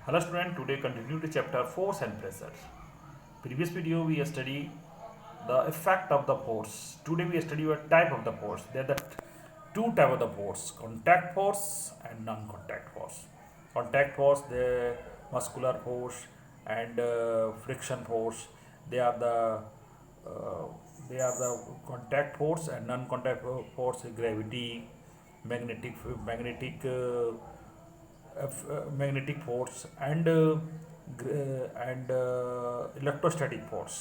Hello student, today continue to chapter force and pressure. Previous video we study the effect of the force. Today we study a type of the force. There are the two type of the force: contact force and non-contact force. Contact force, the muscular force and friction force. They are the uh, they are the contact force, and non-contact force gravity, magnetic force, and electrostatic force.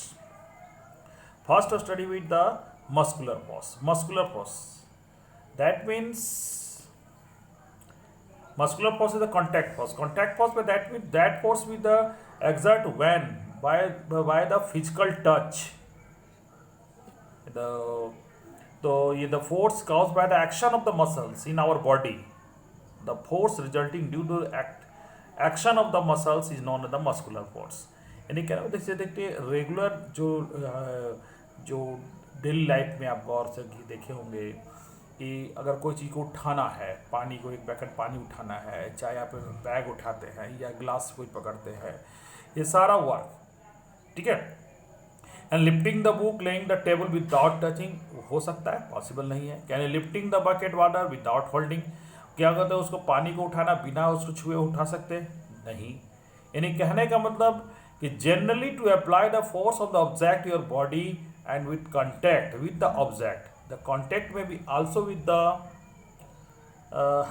First, to study with the muscular force. Muscular force. That means muscular force is the contact force. Contact force, but that means that force with the exert when by the physical touch. The the force caused by the action of the muscles in our body. The force resulting due to action of the muscles is known as the muscular force. यानी क्या है, जैसे देखते regular जो daily life में आप गौर से देखे होंगे कि अगर कोई चीज़ को उठाना है, पानी को, एक पैकेट पानी उठाना है, चाहे आप बैग उठाते हैं या ग्लास कोई पकड़ते हैं, ये सारा वर्क, ठीक है। And lifting the book, laying the table without touching, हो सकता है, पॉसिबल नहीं है। Can lifting the bucket water without holding, क्या कहते हैं, उसको पानी को उठाना बिना उसको छुए उठा सकते नहीं। यानी कहने का मतलब कि generally to apply the force of the object your body and with contact with the object, the contact में भी also with the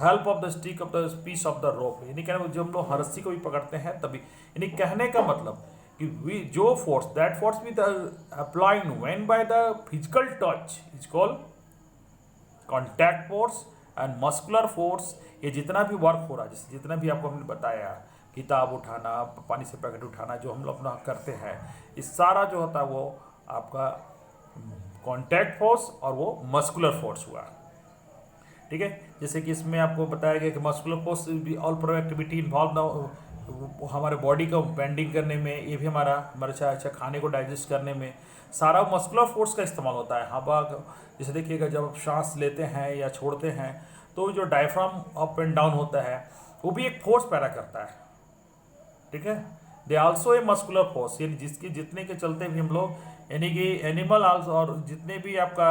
help of the stick of the piece of the rope. यानी कहने जब हम लोग रस्सी को भी पकड़ते हैं तभी, यानी कहने का मतलब कि वी जो force, that force with applying when by the physical touch is called contact force and muscular force. ये जितना भी वर्क हो रहा है, जैसे जितना भी आपको हमने बताया, किताब उठाना, पानी से पैकेट उठाना, जो हम लोग अपना करते हैं, इस सारा जो होता है वो आपका कॉन्टैक्ट फोर्स और वो मस्कुलर फोर्स हुआ, ठीक है। जैसे कि इसमें आपको बताया गया कि मस्कुलर फोर्स भी ऑल प्रो एक्टिविटी इन्वॉल्व हमारे बॉडी को बेंडिंग करने में, ये भी हमारे अच्छा खाने को डाइजेस्ट करने में सारा मस्कुलर फोर्स का इस्तेमाल होता है। हवा, जैसे देखिएगा जब आप सांस लेते हैं या छोड़ते हैं तो जो डायफ्राम अप एंड डाउन होता है वो भी एक फोर्स पैदा करता है, ठीक है। They also a muscular force, यानी जिसके जितने के चलते भी हम लोग, यानी कि एनिमल आल्सो, और जितने भी आपका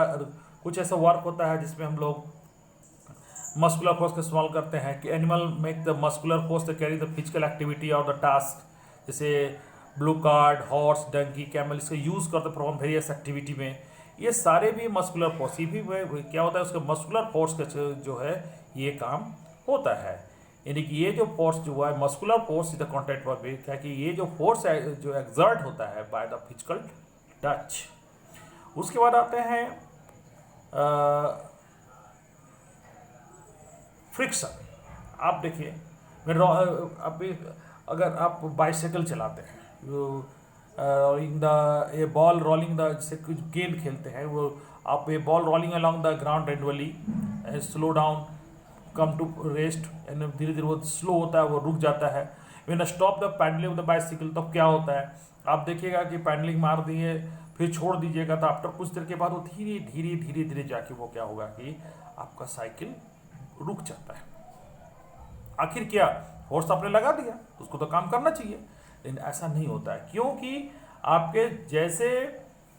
कुछ ऐसा वर्क होता है जिसमें हम लोग मस्कुलर फोर्स का इस्तेमाल करते हैं कि animal make the muscular force to carry the physical activity और द टास्क, जैसे bullock cart, horse, donkey, camel, इसका यूज़ करते परफॉर्म वेरियस एक्टिविटी में। ये सारे भी मस्कुलर फोर्स, ये भी क्या होता है, उसका मस्कुलर फोर्स का जो है ये काम होता है। यानी कि ये जो फोर्स जो हुआ है muscular force is the contact verb, क्या कि ये जो फोर्स है जो एक्सर्ट होता है बाय द फिजिकल टच। उसके बाद आते हैं फ्रिक्शन। आप देखिए, अभी अगर आप बाइसाइकिल चलाते हैं, rolling the a ball rolling the, जैसे कुछ गेम खेलते हैं, वो आप a ball rolling along the ground randomly, slow down, come to rest, यानी धीरे धीरे वो स्लो होता है, वो रुक जाता है। When stop the pedalling of the bicycle, तब क्या होता है, आप देखिएगा कि पैडलिंग मार दिए फिर छोड़ दीजिएगा, तो आफ्टर कुछ देर के बाद वो धीरे धीरे धीरे धीरे जाके वो क्या होगा कि आपका साइकिल रुक जाता है। आखिर क्या, फोर्स आपने लगा दिया तो उसको तो काम करना चाहिए, लेकिन ऐसा नहीं होता है, क्योंकि आपके जैसे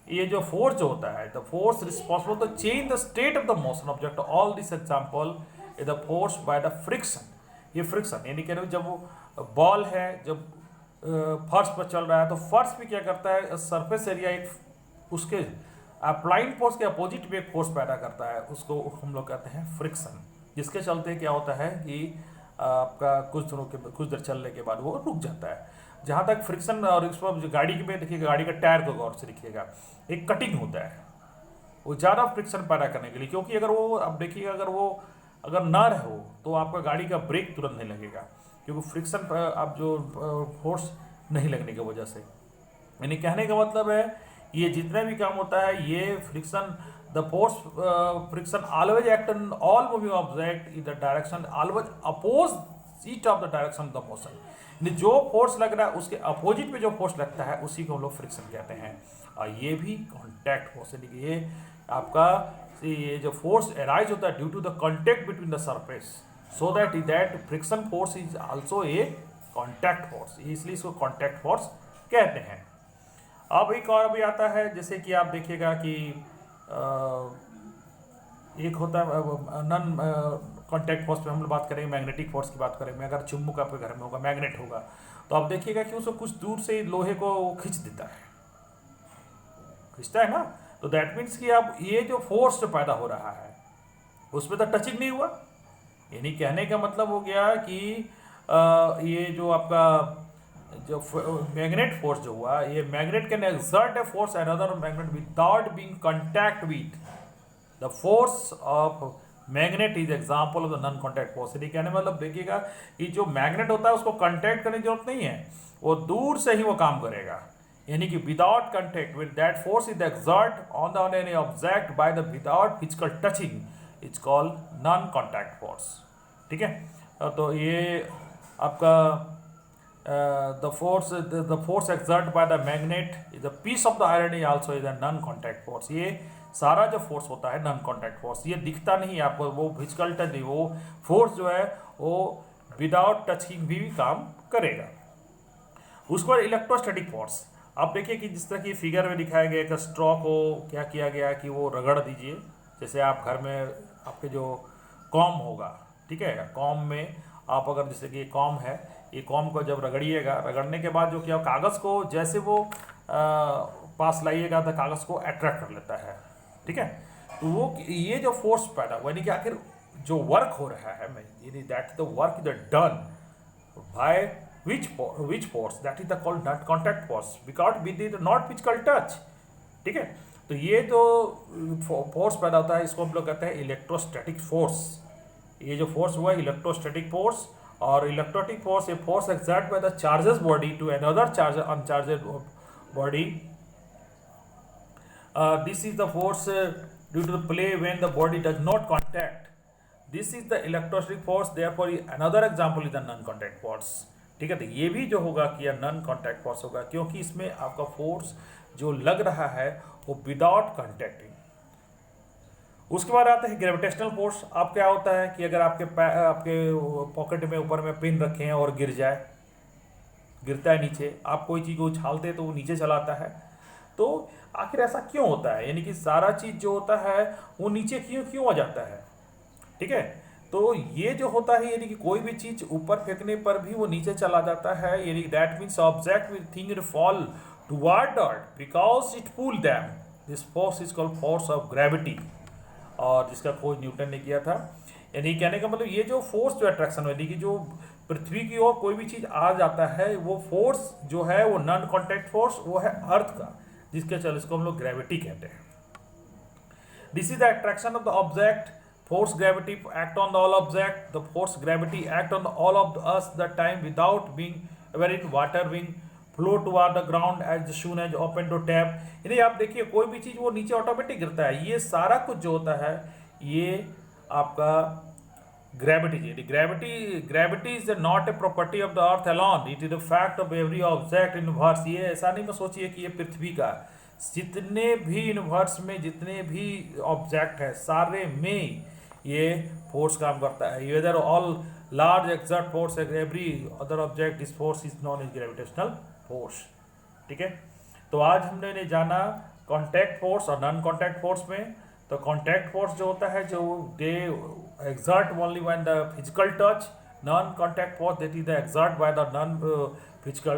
ये जो फोर्स जो होता है, the force responsible to change the state of the motion object, all this example is the force by the friction. ये फ्रिक्शन, यानी कह रहे हो जब वो बॉल है, जब फर्श पर चल रहा है तो फर्श भी क्या करता है, सरफेस एरिया एक उसके अप्लाइंग फोर्स के अपोजिट में एक फोर्स पैदा करता है, उसको हम लोग कहते हैं फ्रिक्शन, जिसके चलते क्या होता है कि आपका कुछ देर चलने के बाद वो रुक जाता है। जहाँ तक फ्रिक्शन, और इस पर जो गाड़ी में देखिएगा, गाड़ी का टायर को गौर से देखिएगा, एक कटिंग होता है वो ज़्यादा फ्रिक्शन पैदा करने के लिए, क्योंकि अगर वो, अब देखिएगा अगर ना हो तो आपका गाड़ी का ब्रेक तुरंत नहीं लगेगा, क्योंकि फ्रिक्शन आप जो फोर्स नहीं लगने की वजह से। यानी कहने का मतलब है ये जितना भी काम होता है ये friction, the force friction always act on all moving object in the direction always opposite of the direction of the motion. जो फोर्स लग रहा है उसके अपोजिट में जो फोर्स लगता है उसी को हम लोग फ्रिक्शन कहते हैं। और ये भी कॉन्टैक्ट फोर्स, यानी ये आपका ये जो फोर्स अराइज होता है due to the contact between the surface, so that friction force is also a contact force, इसलिए इसको कॉन्टैक्ट फोर्स कहते हैं। अब एक और भी आता है, जैसे कि आप देखिएगा कि एक होता है नॉन कॉन्टैक्ट फोर्स पे हम लोग बात करेंगे, मैग्नेटिक फोर्स की बात करेंगे। अगर चुंबक आपके घर में होगा, मैग्नेट होगा, तो आप देखिएगा कि उसको कुछ दूर से लोहे को खींच देता है, खींचता है ना। तो दैट मीन्स कि अब ये जो फोर्स जो पैदा हो रहा है उसमें तो टचिंग नहीं हुआ, यानी कहने का मतलब हो गया कि ये जो आपका जो मैग्नेट फोर्स जो हुआ, ये magnet can exert a force another magnet without being contact with the force of magnet is example of the non contact force. यानी कहने मतलब देखिएगा कि जो मैग्नेट होता है उसको कांटेक्ट करने की जरूरत नहीं है, वो दूर से ही वो काम करेगा, यानी कि without contact with that force is exert on the any object by the without physical touching it's called non contact force. ठीक है, तो ये आपका the force exerted by the magnet is a piece of the iron is also is a non contact force। ये सारा जो force होता है नॉन कॉन्टैक्ट फोर्स, ये दिखता नहीं है आपको, वो फिजिकल टच नहीं, वो फोर्स जो है वो विदाउट टचिंग भी काम करेगा। उसके बाद इलेक्ट्रोस्टैटिक फोर्स, आप देखिए कि जिस तरह की फिगर में दिखाया गया कि स्ट्रॉ को क्या किया गया कि वो रगड़ दीजिए। जैसे आप घर में आपके जो कॉम होगा, ठीक है, कॉम में आप अगर जैसे कि कॉम है, ये कॉम को जब रगड़िएगा, रगड़ने के बाद जो क्या कागज़ को जैसे वो पास लाइएगा तो कागज़ को अट्रैक्ट कर लेता है। ठीक है, तो वो ये जो फोर्स पैदा हुआ, यानी कि आखिर जो वर्क हो रहा है, यानी that the work is done by which force, that is the called not contact force because with it not physical touch। ठीक है, तो ये जो फोर्स पैदा होता है इसको हम लोग कहते हैं इलेक्ट्रोस्टैटिक फोर्स। ये जो फोर्स हुआ इलेक्ट्रोस्टैटिक फोर्स, और electrostatic force a force exert by the charges body to another charge uncharged body. This is the force due to the play when the body does not contact, this is the electrostatic force, therefore another example is the non contact force. ठीक है, तो ये भी जो होगा कि non contact force होगा, क्योंकि इसमें आपका फोर्स जो लग रहा है वो विदाउट कॉन्टैक्टिंग। उसके बाद आता है ग्रेविटेशनल फोर्स। आप क्या होता है कि अगर आपके पॉकेट में ऊपर में पिन रखे हैं और गिर जाए, गिरता है नीचे, आप कोई चीज़ को उछालते तो वो नीचे चलाता है, तो आखिर ऐसा क्यों होता है, यानी कि सारा चीज़ जो होता है वो नीचे क्यों आ जाता है। ठीक है, तो ये जो होता है यानी कि कोई भी चीज़ ऊपर फेंकने पर भी वो नीचे चला जाता है, यानी that means object will think it fall toward earth because it pull them, this force is called force of gravity, और जिसका खोज न्यूटन ने किया था। यानी कहने का मतलब ये जो फोर्स जो अट्रैक्शन यानी कि जो पृथ्वी की ओर कोई भी चीज़ आ जाता है, वो फोर्स जो है वो नॉन कॉन्टैक्ट फोर्स वो है अर्थ का, जिसके चल इसको हम लोग ग्रेविटी कहते हैं। This is the attraction of the object, force gravity act on the all object, the force gravity act on the all of us the time without being ever in water being flow toward the ground as soon as open to tap। यानी आप देखिए कोई भी चीज़ वो नीचे automatic गिरता है, ये सारा कुछ जो होता है ये आपका gravity is not a property of the earth alone, it is the fact of every object in universe. ये ऐसा नहीं मैं सोचिए कि ये पृथ्वी का, जितने भी यूनिवर्स में जितने भी ऑब्जेक्ट है सारे में ये फोर्स काम करता है। Whether all large exert force every other object this force is non is gravitational force. ठीक है, तो आज हमने जाना कॉन्टैक्ट फोर्स और नॉन कॉन्टैक्ट फोर्स में। तो कॉन्टैक्ट फोर्स जो होता है जो they exert only when the physical touch, non contact force that is the exert by the non physical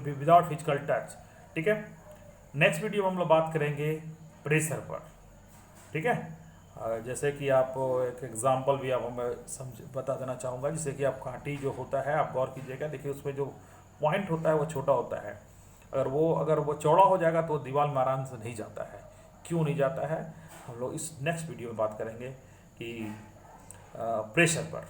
without physical touch. ठीक है, नेक्स्ट वीडियो में हम लोग बात करेंगे प्रेशर पर। ठीक है, जैसे कि आप एक एग्जांपल भी आप हमें बता देना चाहूँगा, जैसे कि आप कांटी जो होता है आप गौर कीजिएगा, देखिए उसमें जो पॉइंट होता है वो छोटा होता है, अगर वो चौड़ा हो जाएगा तो दीवार में आराम से नहीं जाता है। क्यों नहीं जाता है, हम लोग इस नेक्स्ट वीडियो में बात करेंगे कि प्रेशर पर।